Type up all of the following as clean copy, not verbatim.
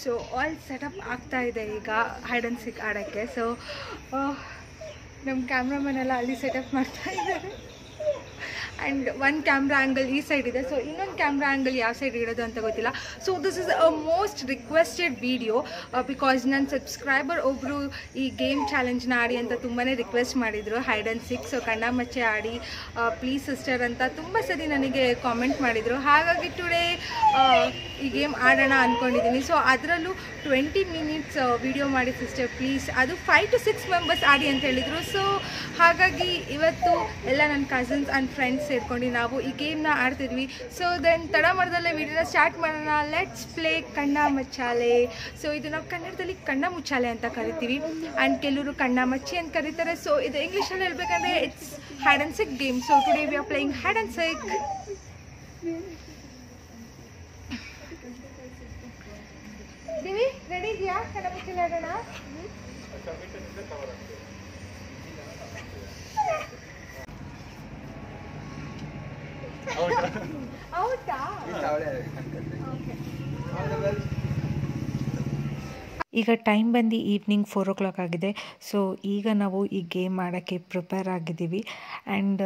So all setup ಆಗ್ತಾ ಇದೆ ಈಗ ಹೈಡ್ ಆ್ಯಂಡ್ ಸಿಕ್ ಆಡೋಕ್ಕೆ. ಸೊ ನಮ್ಮ ಕ್ಯಾಮ್ರಾಮನ್ ಎಲ್ಲ ಅಲ್ಲಿ ಸೆಟಪ್ ಮಾಡ್ತಾ ಇದ್ದಾರೆ. ಆ್ಯಂಡ್ ಒಂದು ಕ್ಯಾಮ್ರಾ ಆ್ಯಂಗಲ್ ಈ ಸೈಡ್ ಇದೆ, ಸೊ ಇನ್ನೊಂದು ಕ್ಯಾಮ್ರಾ ಆ್ಯಂಗಲ್ ಯಾವ ಸೈಡ್ ಇಡೋದು ಅಂತ ಗೊತ್ತಿಲ್ಲ. So this is a most requested video because ನನ್ನ ಸಬ್ಸ್ಕ್ರೈಬರ್ ಒಬ್ಬರು ಈ ಗೇಮ್ ಚಾಲೆಂಜ್ನ ಆಡಿ ಅಂತ ತುಂಬಾ ರಿಕ್ವೆಸ್ಟ್ ಮಾಡಿದರು, ಹೈಡ್ ಆ್ಯಂಡ್ ಸಿಕ್. ಸೊ ಕಣ್ಣಾಮಚ್ಚೆ ಆಡಿ ಪ್ಲೀಸ್ ಸಿಸ್ಟರ್ ಅಂತ ತುಂಬ ಸರಿ ನನಗೆ ಕಾಮೆಂಟ್ ಮಾಡಿದರು. ಹಾಗಾಗಿ ಟುಡೇ ಈ ಗೇಮ್ ಆಡೋಣ ಅಂದ್ಕೊಂಡಿದ್ದೀನಿ. ಸೊ ಅದರಲ್ಲೂ 20 ಮಿನಿಟ್ಸ್ ವಿಡಿಯೋ ಮಾಡಿ ಸಿಸ್ಟರ್ ಪ್ಲೀಸ್, ಅದು 5 to 6 ಮೆಂಬರ್ಸ್ ಆಡಿ ಅಂತ ಹೇಳಿದರು. ಸೊ ಹಾಗಾಗಿ ಇವತ್ತು ಎಲ್ಲ ನನ್ನ ಕಸಿನ್ಸ್ ಆ್ಯಂಡ್ ಫ್ರೆಂಡ್ಸ್ ಸೇರ್ಕೊಂಡು ನಾವು ಈ ಗೇಮ್ನ ಆಡ್ತಿದ್ವಿ. ಸೊ ದೆನ್ ತಡ ಮಾಡ್ದಲ್ಲೇ ವಿಡಿಯೋನ ಸ್ಟಾರ್ಟ್ ಮಾಡೋಣ. ಲೆಟ್ಸ್ ಪ್ಲೇ ಕಣ್ಣ ಮುಚ್ಚಾಲೆ. ಸೊ ಇದು ನಾವು ಕನ್ನಡದಲ್ಲಿ ಕಣ್ಣ ಮುಚ್ಚಾಲೆ ಅಂತ ಕರಿತೀವಿ, ಆ್ಯಂಡ್ ಕೆಲವರು ಕಣ್ಣ ಮಚ್ಚಿ ಅಂತ ಕರೀತಾರೆ. ಸೊ ಇದು ಇಂಗ್ಲೀಷಲ್ಲಿ ಹೇಳ್ಬೇಕಂದ್ರೆ it's hide and seek game. So today we are playing hide and seek. Divi ready ಇದೆಯಾ? ಕಣ್ಣ ಮುಚ್ಚಾಲೆ ಆಡೋಣ. ಈಗ ಟೈಮ್ ಬಂದು ಈವ್ನಿಂಗ್ 4 o'clock ಆಗಿದೆ. ಸೊ ಈಗ ನಾವು ಈ ಗೇಮ್ ಮಾಡೋಕ್ಕೆ ಪ್ರಿಪೇರ್ ಆಗಿದ್ದೀವಿ. ಆ್ಯಂಡ್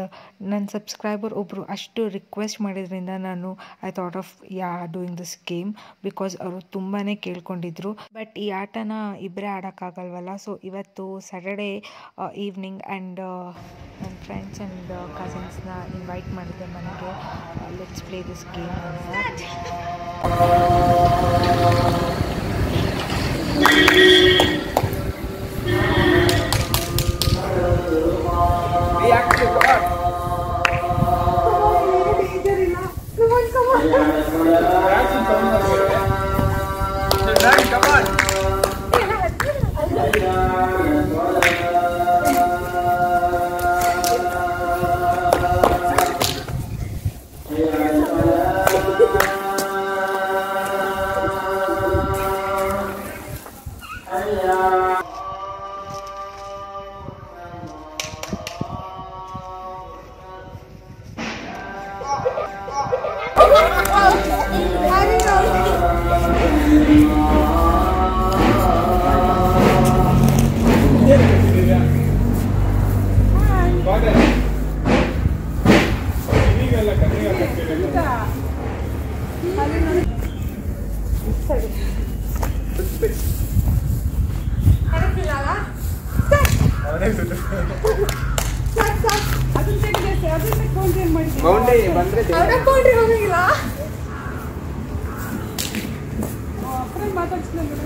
ನನ್ನ ಸಬ್ಸ್ಕ್ರೈಬರ್ ಒಬ್ಬರು ಅಷ್ಟು ರಿಕ್ವೆಸ್ಟ್ ಮಾಡಿದ್ರಿಂದ ನಾನು I thought of doing this game because ಅವರು ತುಂಬಾ ಕೇಳ್ಕೊಂಡಿದ್ರು. ಬಟ್ ಈ ಆಟನ ಇಬ್ಬರೇ ಆಡೋಕ್ಕಾಗಲ್ವಲ್ಲ. ಸೊ ಇವತ್ತು ಸ್ಯಾಟರ್ಡೇ ಈವ್ನಿಂಗ್ ಆ್ಯಂಡ್ ನನ್ನ ಫ್ರೆಂಡ್ಸ್ ಆ್ಯಂಡ್ ಕಸಿನ್ಸ್ನ ಇನ್ವೈಟ್ ಮಾಡಿದ್ದೆ ಮನೆಗೆ. ಲೆಟ್ಸ್ ಪ್ಲೇ ದಿಸ್ ಗೇಮ್ ಅಂತ.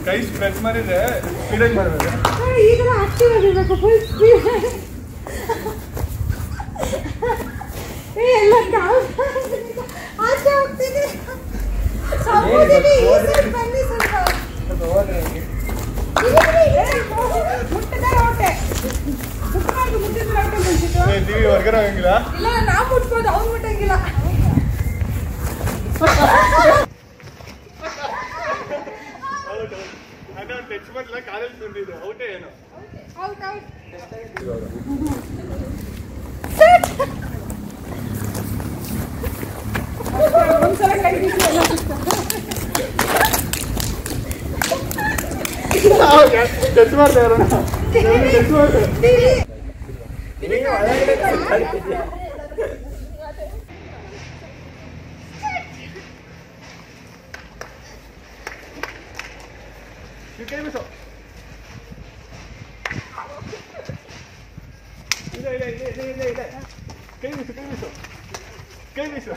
ಕೈ ಸ್ಪ್ರೆಡ್ ಮಾಡಿದ್ರೆ ಸ್ಪೀಡಾಗಿ ಬರಬೇಕು. ಈಗ ಆಕ್ಟಿವ್ ಆಗಿರಬೇಕು, ಫುಲ್ ಸ್ಪೀಡ್. ಎಲ್ಲ ಆಚೆ ಹೋಗ್ತೀನಿ. ಹೊರಗಡೆ ಹೋಗಂಗಿಲ್ಲ. ಇಲ್ಲ ನಾವು ಮುಟ್ಬೋದು, ಅವ್ನು ಮುಟ್ಟಂಗಿಲ್ಲ. ಟಚ್ ಮಾಡಲ್ಲ, ಕಾಲಲ್ಲಿ ತುಂಬಿದ್ದು ಔಟೇ ಏನು? Out out. ಒಂದ್ಸಲ ಕೈ ಟಚ್ ಮಾಡ್ತಾರೆ. ಕೈ ಬಿಸೋ. ಇದೆ ಕೈ ಬಿಸೋ.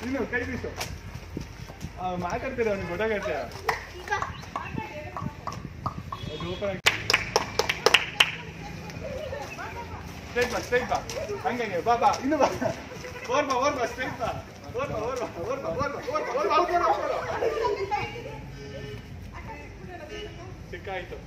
ಇನ್ನು ಕೈ ಬಿಸೋ. ಮಾತಾಡ್ತೀರ ಅವ್ನಿಗೆ ಗೊತ್ತಾಗತ್ತೆ. ಅದು ಓಪನ್ ಸ್ಟ್ರೈಟ್ ಬಾ ಹಂಗೆ ಬಾ ಇನ್ನು ಬಾ. ಓರ್ ಬಾ ಸ್ಟ್ರೈಟ್ ಬಾ. ಸಿಕ್ಕಾಯ್ತು.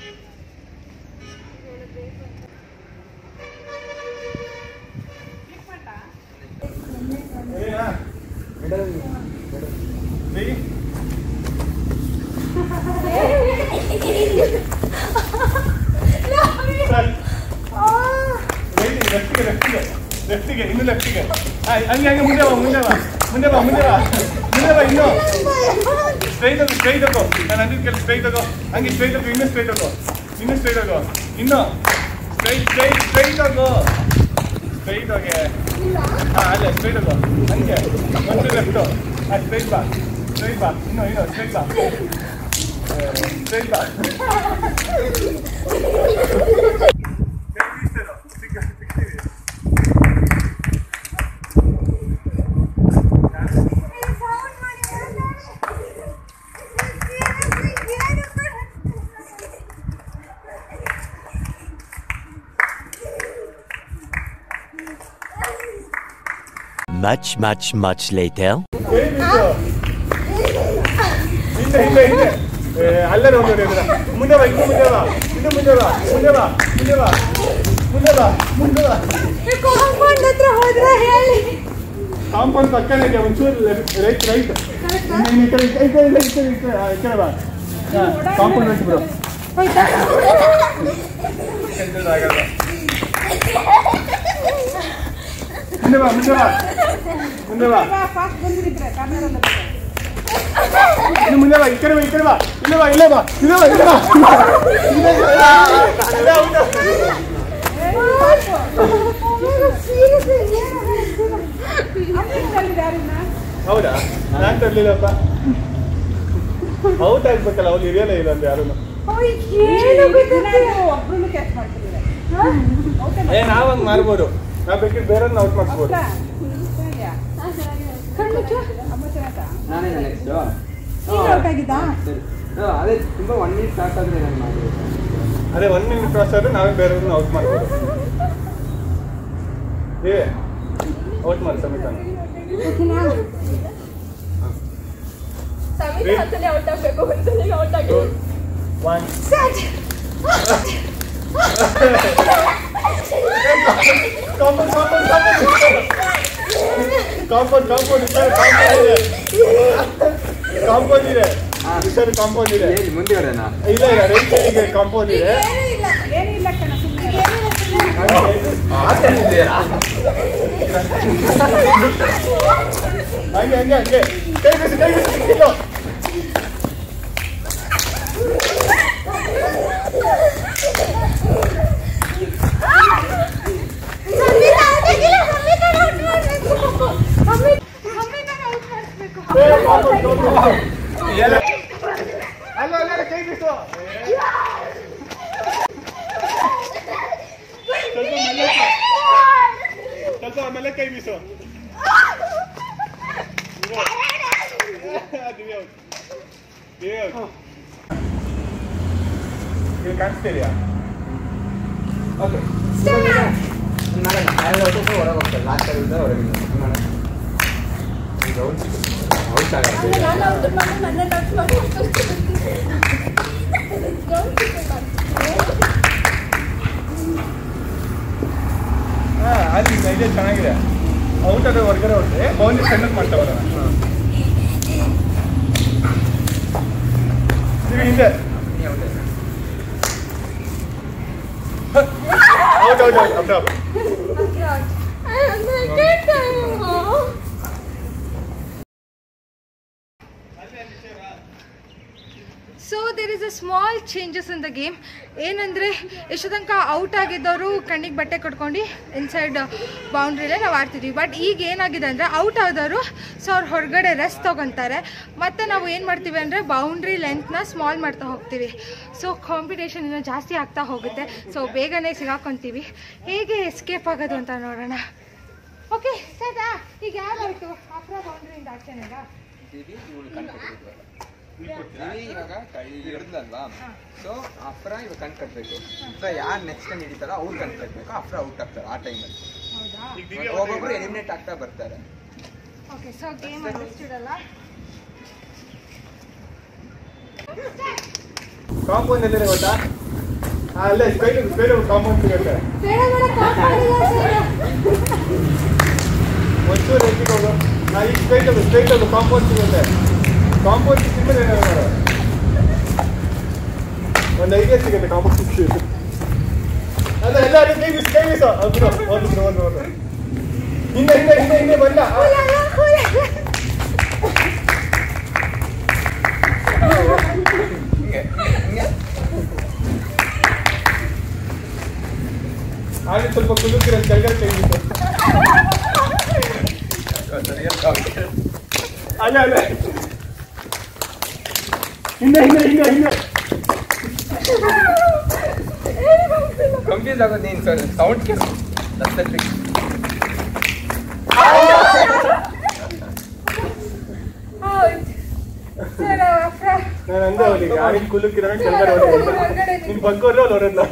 ಲೆಫ್ಟಿಗೆ ಇನ್ನು ಲೆಫ್ಟಿಗೆ ಹಂಗೆ ಮುಂದೆ ಬಾ ಇನ್ನು ಸ್ಟ್ರೈಟ್ ಹೋಗು ನಾನು ಅಂದಿದ್ದ ಕೆಲಸ ಸ್ಟ್ರೈಟ್ ಹೋಗು ಹಂಗೆ ಸ್ಟ್ರೈಟ್ ಹೋಗು ಇನ್ನೂ ಸ್ಟ್ರೈಟ್ ಹೋಗು ಇನ್ನೂ ಸ್ಟ್ರೈಟ್ ಹೋಗು ಇನ್ನೂ ಸ್ಟ್ರೈಟ್ ಹೋಗು ಸ್ಟ್ರೈಟ್ ಹೋಗಿ ಹಾಂ ಅಲ್ಲೇ ಸ್ಟ್ರೈಟ್ ಹೋಗು ಹಂಗೆ ಒಂದು ಲೆಫ್ಟು ಹಾಂ ಸ್ಟ್ರೈಟ್ ಬಾ ಇನ್ನೂ ಸ್ಟ್ರೈಟ್ ಬಾ ಸ್ಟ್ರೈಟ್ ಬಾ Much later. ಅಲ್ಲೇ ನೋಡಿ ಮುಂದೆ ಬಾ ಇನ್ನು ಮುಂದೆ ಬಾ ಕಾಂಪೌಂಡ್ ಪಕ್ಕನೇ ಇದೆ ಒಂಚೂರು ರೈಟ್ ಈ ಕಡೆ ಬಾ ಕಾಂಪೌಂಡ್ ರೈಟ್ ಬ್ರೋ ಮುಂದೆ ಬಾ ಇನ್ನು ಮುಂದೆ ಬಾ ಈ ಕಡೆ ಬಾ ಇಲ್ಲೇ ಬಾ ಹೌದಾ ನಾನು ತರಲಿಲ್ಲಪ್ಪ ಔಟ್ ಆಗ್ಬೇಕಲ್ಲ ಅವ್ರು ಇರಿಯಲ್ಲ ಇಲ್ಲ ಅಂತ ಯಾರು ನಾವಂಗ್ ಮಾಡ್ಬೋದು ನಾವು ಬೇಕಿದ್ರೆ ಬೇರೆ ಔಟ್ ಮಾಡಿಸ್ಬೋದು ಅದೇ ತುಂಬಾ 1 ಮಿನಿಟ್ ಸ್ಟಾರ್ಟ್ ಆದ್ರೆ ನಾನು ಮಾಡ್ಬೋದು ಅದೇ 1 ಮಿನಿಟ್ ಕ್ರಾಸ್ ಆದ್ರೆ ನಾವೇ ಬೇರೆಯವ್ರನ್ನ ಔಟ್ ಮಾಡ್ಬೋದು ಔಟ್ ಮಾಡಿ ಸಮಿತ ಕಾಂಪೌಂಡ್ ಇದೆ ಸರ್ ಕಾಂಪೌಂಡ್ ಇದೆ ಮುಂದೆವರೆನಾ ಇಲ್ಲ ರೈಟ್ ಸೈಡ್ಗೆ ಕಾಂಪೌಂಡ್ ಇದೆ ಹಂಗೆ ಕೈ ಬಿಸಿ ಅಲ್ಲ ಕೈ ಬಿಸು ಸ್ವಲ್ಪ ಆಮೇಲೆ ಕೈ ಬಿಸು ನೀವು ಕಾಣಿಸ್ತೀರಿಯಾ ಓಕೆ ಹೊರಗೆ ಹೋಗ್ತಾರೆ ಲಾಸ್ಟ್ ಟೈಮಿಂದ ಹೊರಗಿಂದ ಔಟ್ ಅಲ್ಲಿ ಇದೆ ಚೆನ್ನಾಗಿದೆ ಔಟ್ ಅದೇ ಹೊರಗಡೆ ಹೊರಟೆ ಬೌಂಡ್ರಿ ಸಣ್ಣಕ್ಕೆ ಮಾಡ್ತಾವಲ್ಲ ನೀವು ಹಿಂದೆ out so there is a small changes in the game ಏನಂದರೆ ಎಷ್ಟು ತನಕ ಔಟ್ ಆಗಿದ್ದವರು ಕಣ್ಣಿಗೆ ಬಟ್ಟೆ ಕಟ್ಕೊಂಡು ಇನ್ಸೈಡ್ ಬೌಂಡ್ರಿಲೇ ನಾವು ಆಡ್ತಿದ್ವಿ. ಬಟ್ ಈಗ ಏನಾಗಿದೆ ಅಂದರೆ ಔಟ್ ಆದವರು ಸೊ ಅವ್ರು ಹೊರಗಡೆ ರೆಸ್ಟ್ ತೊಗೊತಾರೆ ಮತ್ತು ನಾವು ಏನು ಮಾಡ್ತೀವಿ ಅಂದರೆ ಬೌಂಡ್ರಿ ಲೆಂತ್ನ ಸ್ಮಾಲ್ ಮಾಡ್ತಾ ಹೋಗ್ತೀವಿ. ಸೊ ಕಾಂಪಿಟೇಷನ್ ಇನ್ನೂ ಜಾಸ್ತಿ ಆಗ್ತಾ ಹೋಗುತ್ತೆ. ಸೊ ಬೇಗನೆ ಸಿಗಾಕೊತೀವಿ. ಹೇಗೆ ಎಸ್ಕೇಪ್ ಆಗೋದು ಅಂತ ನೋಡೋಣ. ಓಕೆ ಸೈತಾ ಈಗ ಯಾರು ಆಯಿತು ಅಪ್ರ ಬೌಂಡ್ರಿಯಿಂದ ಆಚೆನೆಗ ಇವಾಗ ಹಿಡಿದ್ಲಲ್ವಾ ಸೊ ಅಫ್ರ ಇವಾಗ ಕಣ್ ಕಟ್ಟಬೇಕು. ಯಾರು ನೆಕ್ಸ್ಟ್ ಟೈಮ್ ಹಿಡಿತಾರೋ ಅವ್ರು ಕಣ್ ಕಟ್ಟಬೇಕು. ಅಫ್ರ ಔಟ್ ಆಗ್ತಾರೆ ಆ ಟೈಮಲ್ಲಿ. ಒಬ್ಬೊಬ್ರು ಎಲಿಮಿನೇಟ್ ಆಗ್ತಾ ಬರ್ತಾರೆ. ಓಕೆ ಸೊ ಗೇಮ್ ಅಂಡರ್ಸ್ಟುಡ್ ಅಲ್ಲ. ಕಾಂಪೌಂಡ್ ಎಲ್ಲಿದೆ ಗೊತ್ತಾ? ಅಲ್ಲೇ ಸ್ಪೈಡ್ ಕಾಂಪೌಂಡ್ ಸಿಗುತ್ತೆ. ಒಂಚೂರು ಹೆಚ್ಚಿಗೆ ಹೋಗು. ನಾ ಈಗ ಸ್ಟ್ರೈಟ್ ಹೋಗು ಕಾಂಪೌಂಡ್ ಸಿಗುತ್ತೆ. ಕಾಂಪೌಂಡ್ ಸಿಕ್ಕಿದ್ರೆ ಏನಾದ್ರು ಒಂದು ಐಡಿಯಾ ಸಿಗುತ್ತೆ. ಕಾಂಪೌಂಡ್ ಸಿಕ್ಕಿದೆ ಅಲ್ಲ ಎಲ್ಲ ಕೈ ಬೀಸ ಒಂದು ಹಿಂದೆ ಬಂದ ಅಲ್ಲೇ ಅಲ್ಲೇ ಹಿಂದೆ ಹಿಂದೆ ಹಿಂದೆ ಹಿಂದೆ ಕನ್ಫ್ಯೂಸ್ ಆಗೋದು ನೀನು ಸರ್ ಸೌಂಡ್ ಕೇಳು ನಾನು ಅಂದೆ ಅವನಿಗೆ ಯಾರಿಗೆ ಕುಲಕ್ಕಿರೋ ನಿನ್ ಬಗ್ಗೋರು ಅಲ್ಲಿ ಅವರಲ್ಲ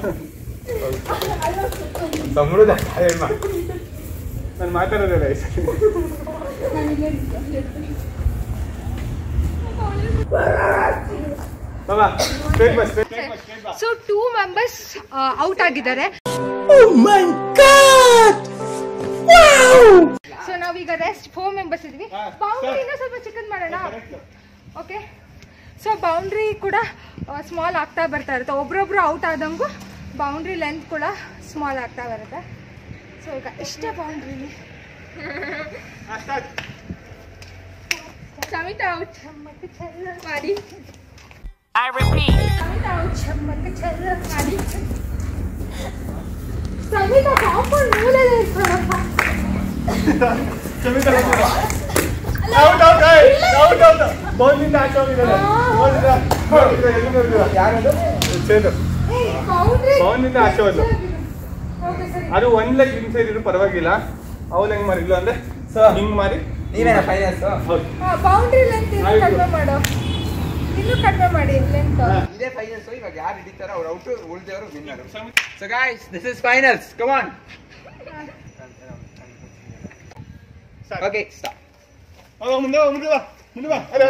ಸಮೃದ್ಧ ನಾನು ಮಾತಾಡೋದಿಲ್ಲ ಸೊ 2 ಮೆಂಬರ್ಸ್ ಔಟ್ ಆಗಿದ್ದಾರೆ. ಸೊ ನಾವೀಗ ರೆಸ್ಟ್ 4 ಮೆಂಬರ್ಸ್ ಇದೀವಿ. ಬೌಂಡ್ರಿ ಇನ್ನೂ ಸ್ವಲ್ಪ ಚಿಕನ್ ಮಾಡೋಣ. ಓಕೆ, ಸೊ ಬೌಂಡ್ರಿ ಕೂಡ ಸ್ಮಾಲ್ ಆಗ್ತಾ ಬರ್ತಾ ಇರುತ್ತೆ. ಒಬ್ರೊಬ್ರು ಔಟ್ ಆದಂಗೂ ಬೌಂಡ್ರಿ ಲೆಂತ್ ಕೂಡ ಸ್ಮಾಲ್ ಆಗ್ತಾ ಬರುತ್ತೆ. ಸೊ ಈಗ ಇಷ್ಟೇ ಬೌಂಡ್ರಿಲಿ ಸಮಿತ ಔಟ್ ಮಾಡಿ. I repeat. Samita out chammake challa madi. Samita compound moole irtadappa. Samita out out. Bowling da ಆಚೆ ಹೋಗಿದ್ದಾರೆ. ಹೋಗಿದ್ದಾರೆ ಯಾರದು? ಚೇದು. ಬೌಂಡ್ರಿ ಇಂದ ಆಚೆ ಹೋದ್ರು. ಅದು 1 ಲೆಗ್ ಇನ್ಸೈಡ್ ಇದ್ರು ಪರವಾಗಿಲ್ಲ. ಅವಳು ಹೆಂಗ್ ಮಾಡಿದ್ಲು ಅಂದ್ರೆ ಹಿಂಗ್ ಮಾಡಿ ನೀವೇನ ಫೈನಲ್ಸ್? ಬೌಂಡ್ರಿ ಲೆಂತ್ ಕಡಿಮೆ ಮಾಡು. ಇನ್ನು ಕಡಿಮೆ ಮಾಡಿ ಲೆಂತ್. ಇದೇ ಫೈನಲ್ಸ್. ಇವಾಗ ಯಾರು ಹಿಡಿತಾರೋ ಅವ್ರು ಔಟ್, ಉಳಿದವರು winner. So guys, this is finals. Come on. Okay, start. ಮುಂದೆ ಬಾ. ಅಲ್ಲ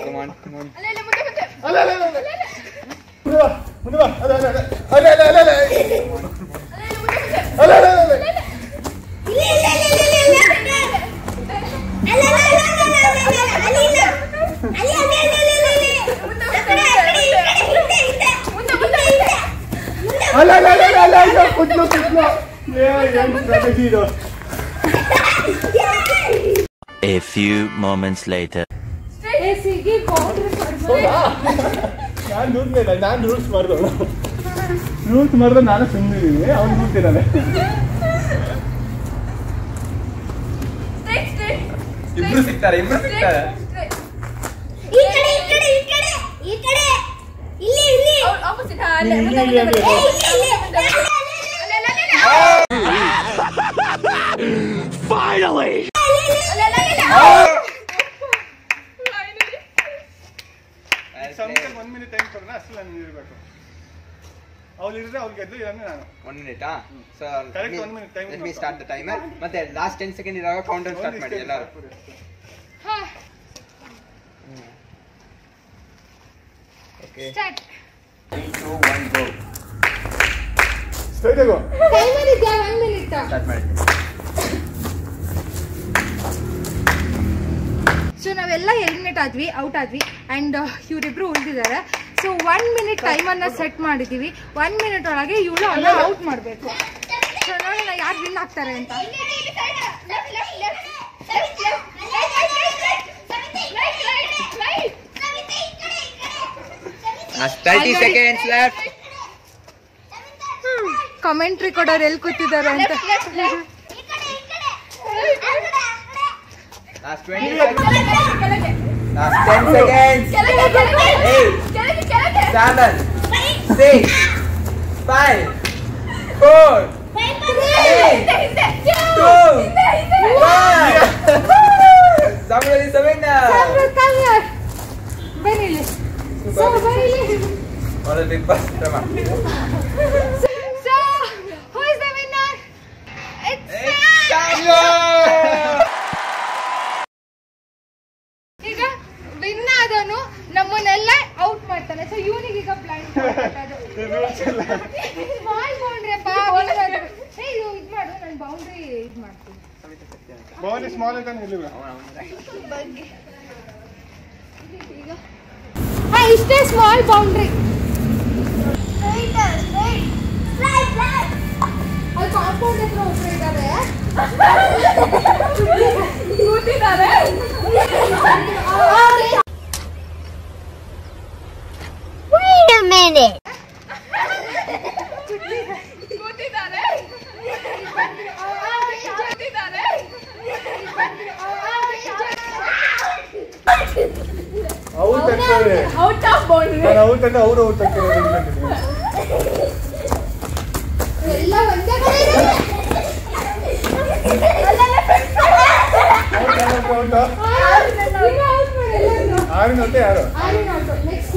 ಕಮ್ ಆನ್. ಅಲ್ಲ ಮುಂದೆ. ಅಲ್ಲ ಮುಂದೆ ಬಾ. ಅಲ್ಲ A few moments later. ನಾನು ರೂಲ್ಸ್ ಮಾಡಿದ್ರೆ ನಾನು ಸುಮ್ಮನಿದ್ದೀನಿ. ಅವ್ನು ಕೂತಿದ್ದಾನೆ. ಇಬ್ರು ಸಿಗ್ತಾರೆ. Finally! ಸಮಯ 1 ಮಿನಿಟ್ ಟೈಮ್ ಕೊಡೋಣ. ಅಷ್ಟು ನಾನು ಇರಬೇಕು. ಅವ್ರು ಇರಿದ್ರೆ ಅವ್ರು ಗೆದ್ದು, ಇಲ್ಲಾಂದ್ರೆ ನಾನು. 1 minute. So correct 1 minute time. Let me start the timer. ಮತ್ತೆ ಲಾಸ್ಟ್ 10 ಸೆಕೆಂಡ್ ಇರುವಾಗ ಕೌಂಟ್ ಡೌನ್ ಸ್ಟಾರ್ಟ್ ಮಾಡಿ ಎಲ್ಲರೂ. Okay, start. 3 2 1 ಗೋ. ಸ್ಟ್ರೈಟ್ ಆಗೋ. ಟೈಮರ್ ಇದೆಯಾ? 1 ಮಿನಿಟ್ ಸ್ಟಾರ್ಟ್ ಮಾಡಿ. ಸೊ ನಾವೆಲ್ಲ ಎಲಿಮಿನೇಟ್ ಆದ್ವಿ, ಔಟ್ ಆದ್ವಿ. ಆ್ಯಂಡ್ ಇವರಿಬ್ರು ಉಳಿದಿದ್ದಾರೆ. ಸೊ 1 ಮಿನಿಟ್ ಟೈಮನ್ನು ಸೆಟ್ ಮಾಡಿದ್ದೀವಿ. 1 ಮಿನಿಟ್ ಒಳಗೆ ಇವಳು ಅನ್ನ ಔಟ್ ಮಾಡಬೇಕು. ಸೊ ನೋಡೋಣ ಯಾರು ವಿನ್ ಆಗ್ತಾರೆ ಅಂತ. 30 seconds left. ಕಮೆಂಟ್ರಿ ಕೊಡೋರು ಎಲ್ಲಿ ಕೂತಿದ್ದಾರೆ ಅಂತ. Last 20 seconds. Last 10 seconds. 8 7 6 5 4 3 2 1. Somebody is the winner. ಬನ್ನಿ ಇಲ್ಲಿ. ಸೊ ಬನ್ನಿ. What a big bus drama. So who is the winner? It's ಈಗ ವಿನ್ ಆದವನು ನಮ್ಮನ್ನೆಲ್ಲ ಔಟ್ ಮಾಡ್ತಾನೆ. ಸೊ ಇವನಿಗೆ ಈಗ ಬ್ಲೈಂಡ್ ಸ್ಮಾಲ್ ಬೌಂಡ್ರಿ ಅಪ್ಪ. ಇದು ಇದು ಮಾಡು, ನಾನು ಬೌಂಡ್ರಿ ಇದು ಮಾಡ್ತೀನಿ. ಬೌಂಡ್ರಿ ಸ್ಮಾಲ್ ಅಂತ ಹೇಳಿಲ್ಲ. ಈಗ ಇಷ್ಟೇ ಸ್ಮಾಲ್ ಬೌಂಡ್ರಿ. ಅಲ್ಲಿ ಕಾಂಪೌಂಡ್ ಹತ್ರ ಒಬ್ರು ಇದ್ದಾರೆ. ಕೂತಿದ್ದಾರೆ. Wait a minute. ಕೂತಿದ್ದಾರೆ. ಔಟ್ ಆಗ್ತದೆ. Out of boundary. ನಾನು ಔಟ್ ಅಂತ ಅವರು ಔಟ್ ಆಗ್ತಾರೆ. ಎಲ್ಲ ಒಂದೇ ಕಡೆ ಇದೆ. ಆರಿನಂತೆ ಯಾರು ನೆಕ್ಸ್ಟ್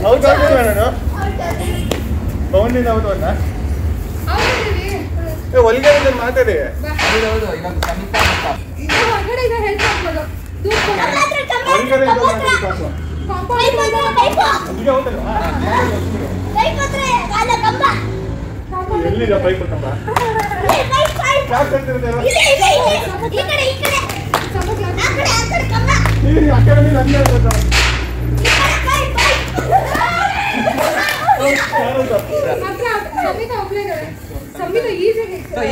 ಔಟ್ ಆಗ್ತದೆ ನಾನು ಬೌಂಡ್ರಿನ ಔಟ್ ಅನ್ನ ಒಳಗೆ ಮಾತಾಡಿ. ಹೌದು ಇವಾಗ ಸಮೀಪ ಹೊರಗಡೆ ಇದೆ ಹೆಲ್ಪ್ ಮಾಡ್ಬೋದು. ಒಳಗಡೆ ಎಲ್ಲಿದೆ ಪೈಪ್ ಕಂಬ? ಯಾಕೆ ಅಂತಿರ್ತಾರೆ ಅಕಾಡೆಮಿ ನಂಗೆ ಹೇಳ್ಬೇಕು.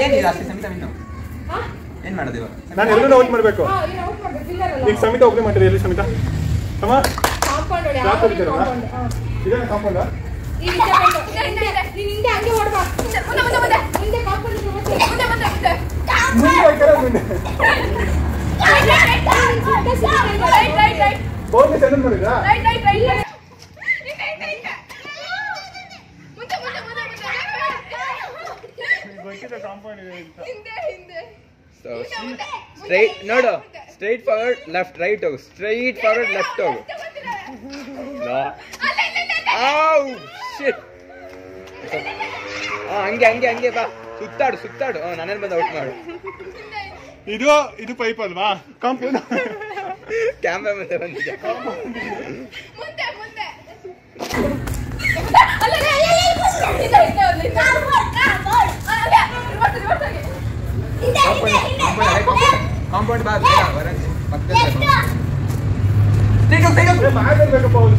ಏನಿಲ್ಲ ಅಷ್ಟೇ ಸಮಿತ ಏನ್ ಮಾಡೋದು ಇವಾಗ? ನಾನು ಎಲ್ಲರೂ ಔಟ್ ಮಾಡಬೇಕು. ಈಗ ಸಮಿತ ಒಬ್ಬನೇ ಮಾಡಿರಿ. ಎಲ್ಲಿ ಸಮಿತ ಅಮ್ಮ ಯಾಕೆ ಹೊಡಿತೀರಲ್ಲ? ಇದೇನ ಕಾಂಪೌಂಡ? ಮುಂದೆ ಹಾಕ್ಯಾರ ಮುಂದೆ ಬೌಂಡ್ರಿ ಸೆಂಡ್ ಮಾಡಿದ್ರಾ? ಕಾಂಪೌಂಡ್ ಇದೆ ಅಂತ. ಸ್ಟ್ರೈಟ್ ನೋಡು. ಸ್ಟ್ರೈಟ್ ಫಾರ್ವರ್ಡ್ ಲೆಫ್ಟ್ ರೈಟ್ ಹೋಗು. ಸ್ಟ್ರೈಟ್ ಫಾರ್ವರ್ಡ್ ಲೆಫ್ಟ್ ಹೋಗು. ಹಂಗೆ ಹಂಗೆ ಹಂಗೆ ಬಾ. ಸುತ್ತಾಡು ಸುತ್ತಾಡು. ನನ್ನೇನು ಬಂದು ಔಟ್ ಮಾಡು. ಇದು ಪೈಪ್ ಅಲ್ವಾ? ಕಾಂಪೌಂಡ್ ಕ್ಯಾಮ್ರಾ ಮುಂದೆ ಬಂದಿದೆ. ಕಾಂಪೌಂಡ್ ಬಾ ಮಾತಾಡ್ಬೇಕಪ್ಪ ಅವ್ರು.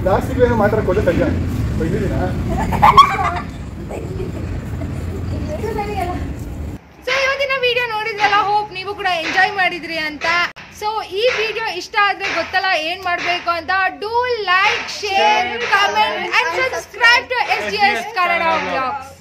ಲಾಸ್ಟಿಗೆ ಏನೋ ಮಾತಾಡ್ಕೊಟ್ಟು ತಗ್ಗ ಬೈದಿದ್ದೀನಾ? ಸೊ ಇವತ್ತಿನ ವಿಡಿಯೋ ನೋಡಿದ್ರಲ್ಲ, ಹೋಪ್ ನೀವು ಕೂಡ ಎಂಜಾಯ್ ಮಾಡಿದ್ರಿ ಅಂತ. ಸೊ ಈ ವಿಡಿಯೋ ಇಷ್ಟ ಆದ್ರೆ ಗೊತ್ತಲ್ಲ ಏನ್ ಮಾಡ್ಬೇಕು ಅಂತ. Do like, share, comment and subscribe to SGS Kannada vlogs.